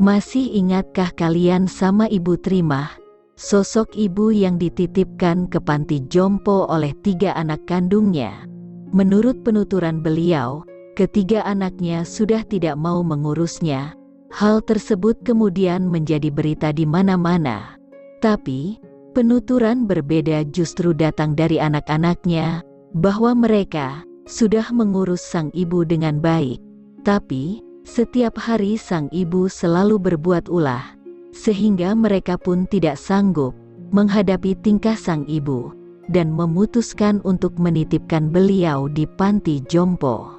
Masih ingatkah kalian sama Ibu Trimah, sosok ibu yang dititipkan ke panti jompo oleh 3 anak kandungnya? Menurut penuturan beliau, ketiga anaknya sudah tidak mau mengurusnya. Hal tersebut kemudian menjadi berita di mana-mana. Tapi, penuturan berbeda justru datang dari anak-anaknya, bahwa mereka sudah mengurus sang ibu dengan baik. Tapi, setiap hari sang ibu selalu berbuat ulah, sehingga mereka pun tidak sanggup menghadapi tingkah sang ibu, dan memutuskan untuk menitipkan beliau di panti jompo.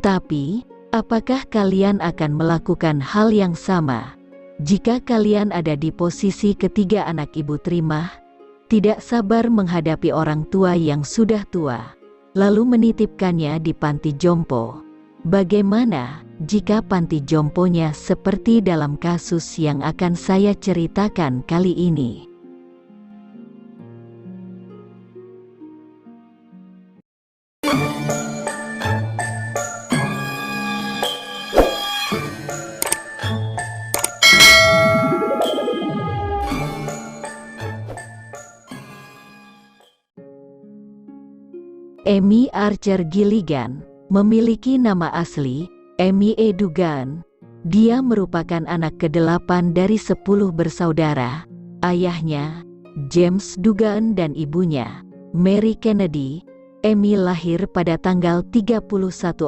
Tapi, apakah kalian akan melakukan hal yang sama? Jika kalian ada di posisi ketiga anak Ibu Trimah, tidak sabar menghadapi orang tua yang sudah tua, lalu menitipkannya di panti jompo. Bagaimana jika panti jomponya seperti dalam kasus yang akan saya ceritakan kali ini? Amy Archer Gilligan memiliki nama asli Amy E. Dugan. Dia merupakan anak ke-8 dari 10 bersaudara. Ayahnya, James Dugan, dan ibunya, Mary Kennedy. Amy lahir pada tanggal 31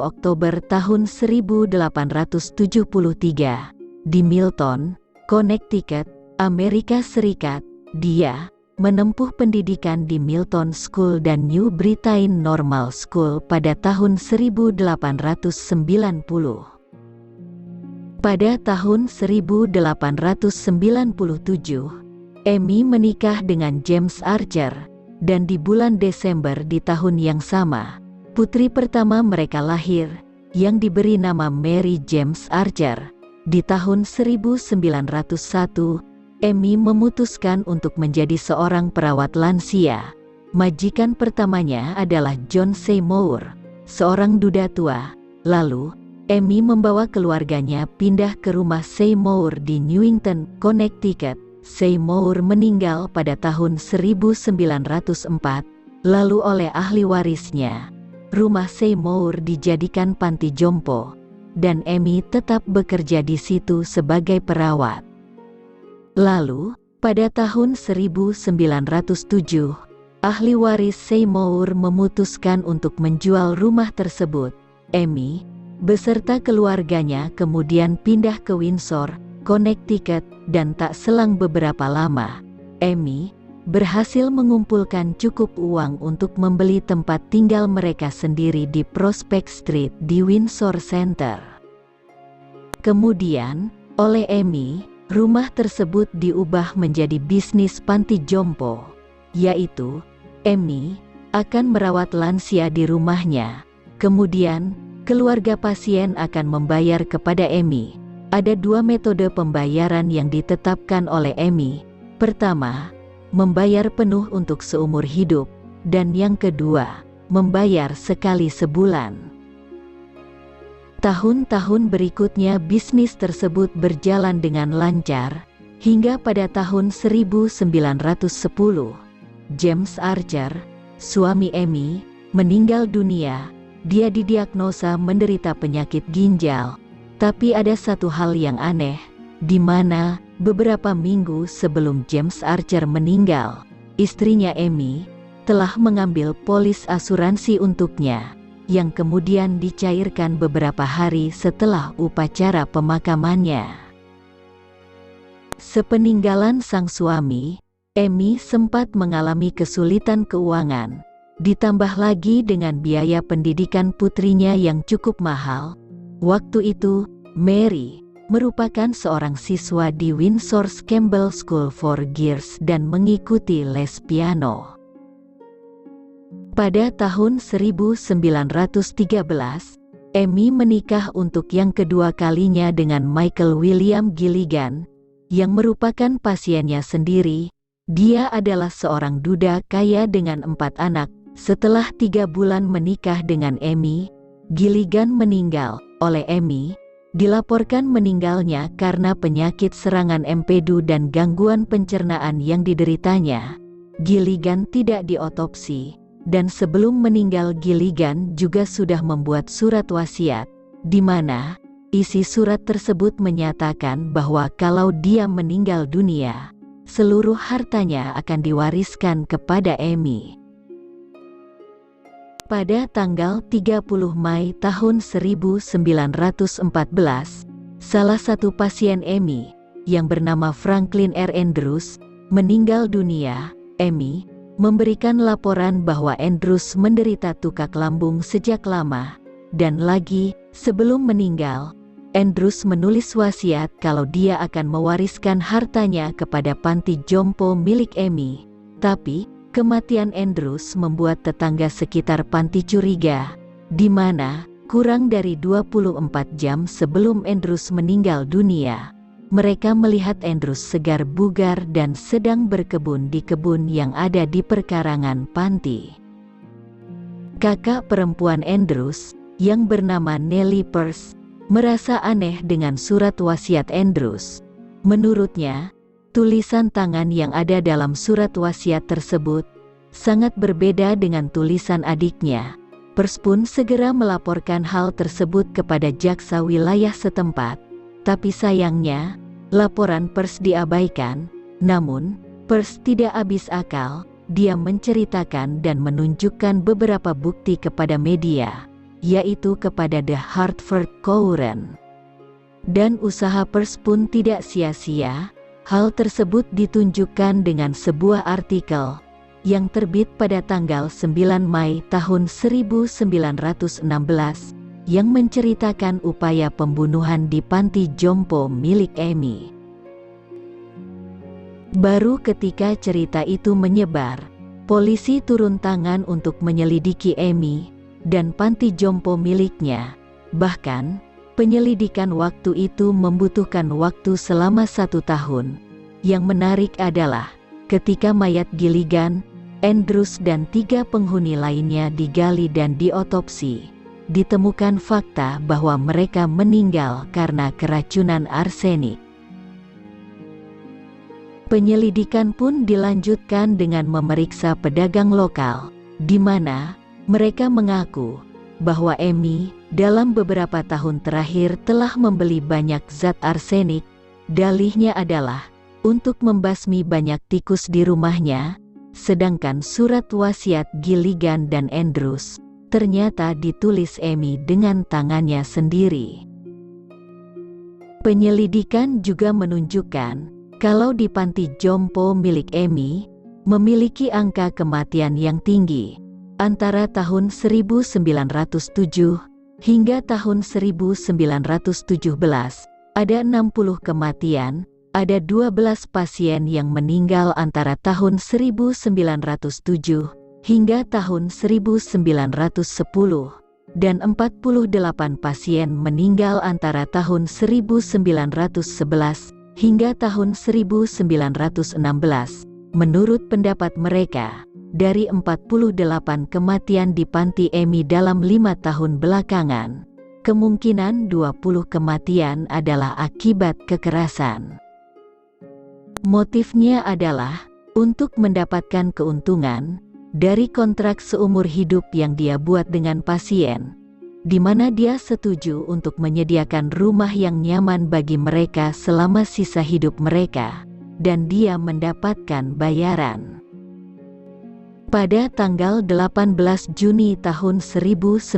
Oktober tahun 1873 di Milton, Connecticut, Amerika Serikat. Dia menempuh pendidikan di Milton School dan New Britain Normal School pada tahun 1890. Pada tahun 1897, Amy menikah dengan James Archer, dan di bulan Desember di tahun yang sama, putri pertama mereka lahir, yang diberi nama Mary James Archer. Di tahun 1901, Amy memutuskan untuk menjadi seorang perawat lansia. Majikan pertamanya adalah John Seymour, seorang duda tua. Lalu, Amy membawa keluarganya pindah ke rumah Seymour di Newington, Connecticut. Seymour meninggal pada tahun 1904, lalu oleh ahli warisnya, rumah Seymour dijadikan panti jompo, dan Amy tetap bekerja di situ sebagai perawat. Lalu, pada tahun 1907, ahli waris Seymour memutuskan untuk menjual rumah tersebut. Amy, beserta keluarganya kemudian pindah ke Windsor, Connecticut, dan tak selang beberapa lama, Amy berhasil mengumpulkan cukup uang untuk membeli tempat tinggal mereka sendiri di Prospect Street di Windsor Center. Kemudian, oleh Amy, rumah tersebut diubah menjadi bisnis panti jompo, yaitu Amy akan merawat lansia di rumahnya. Kemudian, keluarga pasien akan membayar kepada Amy. Ada 2 metode pembayaran yang ditetapkan oleh Amy. Pertama, membayar penuh untuk seumur hidup, dan yang kedua, membayar sekali sebulan. Tahun-tahun berikutnya bisnis tersebut berjalan dengan lancar, hingga pada tahun 1910, James Archer, suami Amy, meninggal dunia. Dia didiagnosa menderita penyakit ginjal. Tapi ada satu hal yang aneh, di mana beberapa minggu sebelum James Archer meninggal, istrinya Amy telah mengambil polis asuransi untuknya, yang kemudian dicairkan beberapa hari setelah upacara pemakamannya. Sepeninggalan sang suami, Amy sempat mengalami kesulitan keuangan, ditambah lagi dengan biaya pendidikan putrinya yang cukup mahal. Waktu itu, Mary merupakan seorang siswa di Windsor's Campbell School for Girls dan mengikuti les piano. Pada tahun 1913, Amy menikah untuk yang kedua kalinya dengan Michael William Gilligan, yang merupakan pasiennya sendiri. Dia adalah seorang duda kaya dengan 4 anak. Setelah 3 bulan menikah dengan Amy, Gilligan meninggal. Oleh Amy, dilaporkan meninggalnya karena penyakit serangan empedu dan gangguan pencernaan yang dideritanya. Gilligan tidak diotopsi, dan sebelum meninggal Gilligan juga sudah membuat surat wasiat, di mana isi surat tersebut menyatakan bahwa kalau dia meninggal dunia, seluruh hartanya akan diwariskan kepada Amy. Pada tanggal 30 Mei tahun 1914, salah satu pasien Amy, yang bernama Franklin R. Andrews, meninggal dunia. Amy memberikan laporan bahwa Andrews menderita tukak lambung sejak lama, dan lagi, sebelum meninggal, Andrews menulis wasiat kalau dia akan mewariskan hartanya kepada panti jompo milik Amy. Tapi, kematian Andrews membuat tetangga sekitar panti curiga, di mana, kurang dari 24 jam sebelum Andrews meninggal dunia, mereka melihat Andrews segar bugar dan sedang berkebun di kebun yang ada di perkarangan panti. Kakak perempuan Andrews, yang bernama Nellie Peirce, merasa aneh dengan surat wasiat Andrews. Menurutnya, tulisan tangan yang ada dalam surat wasiat tersebut sangat berbeda dengan tulisan adiknya. Peirce pun segera melaporkan hal tersebut kepada jaksa wilayah setempat, tapi sayangnya, laporan Peirce diabaikan. Namun, Peirce tidak habis akal, dia menceritakan dan menunjukkan beberapa bukti kepada media, yaitu kepada The Hartford Courant. Dan usaha Peirce pun tidak sia-sia. Hal tersebut ditunjukkan dengan sebuah artikel yang terbit pada tanggal 9 Mei tahun 1916 yang menceritakan upaya pembunuhan di panti jompo milik Amy. Baru ketika cerita itu menyebar, polisi turun tangan untuk menyelidiki Amy dan panti jompo miliknya. Bahkan, penyelidikan waktu itu membutuhkan waktu selama 1 tahun. Yang menarik adalah, ketika mayat Gilligan, Andrews dan 3 penghuni lainnya digali dan diotopsi, ditemukan fakta bahwa mereka meninggal karena keracunan arsenik. Penyelidikan pun dilanjutkan dengan memeriksa pedagang lokal, di mana mereka mengaku bahwa Amy dalam beberapa tahun terakhir telah membeli banyak zat arsenik. Dalihnya adalah untuk membasmi banyak tikus di rumahnya, sedangkan surat wasiat Gilligan dan Andrews ternyata ditulis Amy dengan tangannya sendiri. Penyelidikan juga menunjukkan kalau di panti jompo milik Amy memiliki angka kematian yang tinggi. Antara tahun 1907 hingga tahun 1917, ada 60 kematian, ada 12 pasien yang meninggal antara tahun 1907 hingga tahun 1910, dan 48 pasien meninggal antara tahun 1911 hingga tahun 1916. Menurut pendapat mereka, dari 48 kematian di panti Amy dalam 5 tahun belakangan, kemungkinan 20 kematian adalah akibat kekerasan. Motifnya adalah untuk mendapatkan keuntungan dari kontrak seumur hidup yang dia buat dengan pasien, di mana dia setuju untuk menyediakan rumah yang nyaman bagi mereka selama sisa hidup mereka, dan dia mendapatkan bayaran. Pada tanggal 18 Juni tahun 1917,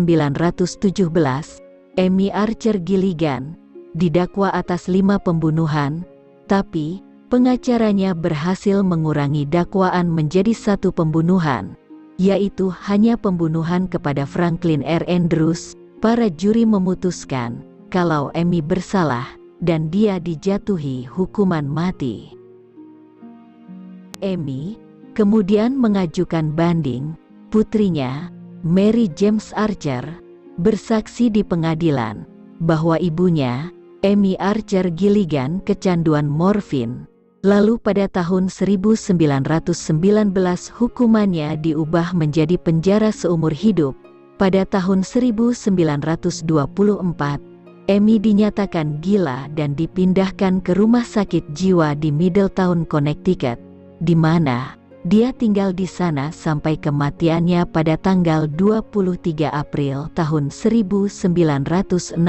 Amy Archer Gilligan didakwa atas 5 pembunuhan, tapi pengacaranya berhasil mengurangi dakwaan menjadi 1 pembunuhan, yaitu hanya pembunuhan kepada Franklin R. Andrews. Para juri memutuskan kalau Amy bersalah dan dia dijatuhi hukuman mati. Amy kemudian mengajukan banding. Putrinya, Mary James Archer, bersaksi di pengadilan bahwa ibunya, Amy Archer Gilligan, kecanduan morfin. Lalu pada tahun 1919 hukumannya diubah menjadi penjara seumur hidup. Pada tahun 1924, Amy dinyatakan gila dan dipindahkan ke rumah sakit jiwa di Middletown, Connecticut, di mana dia tinggal di sana sampai kematiannya pada tanggal 23 April tahun 1962.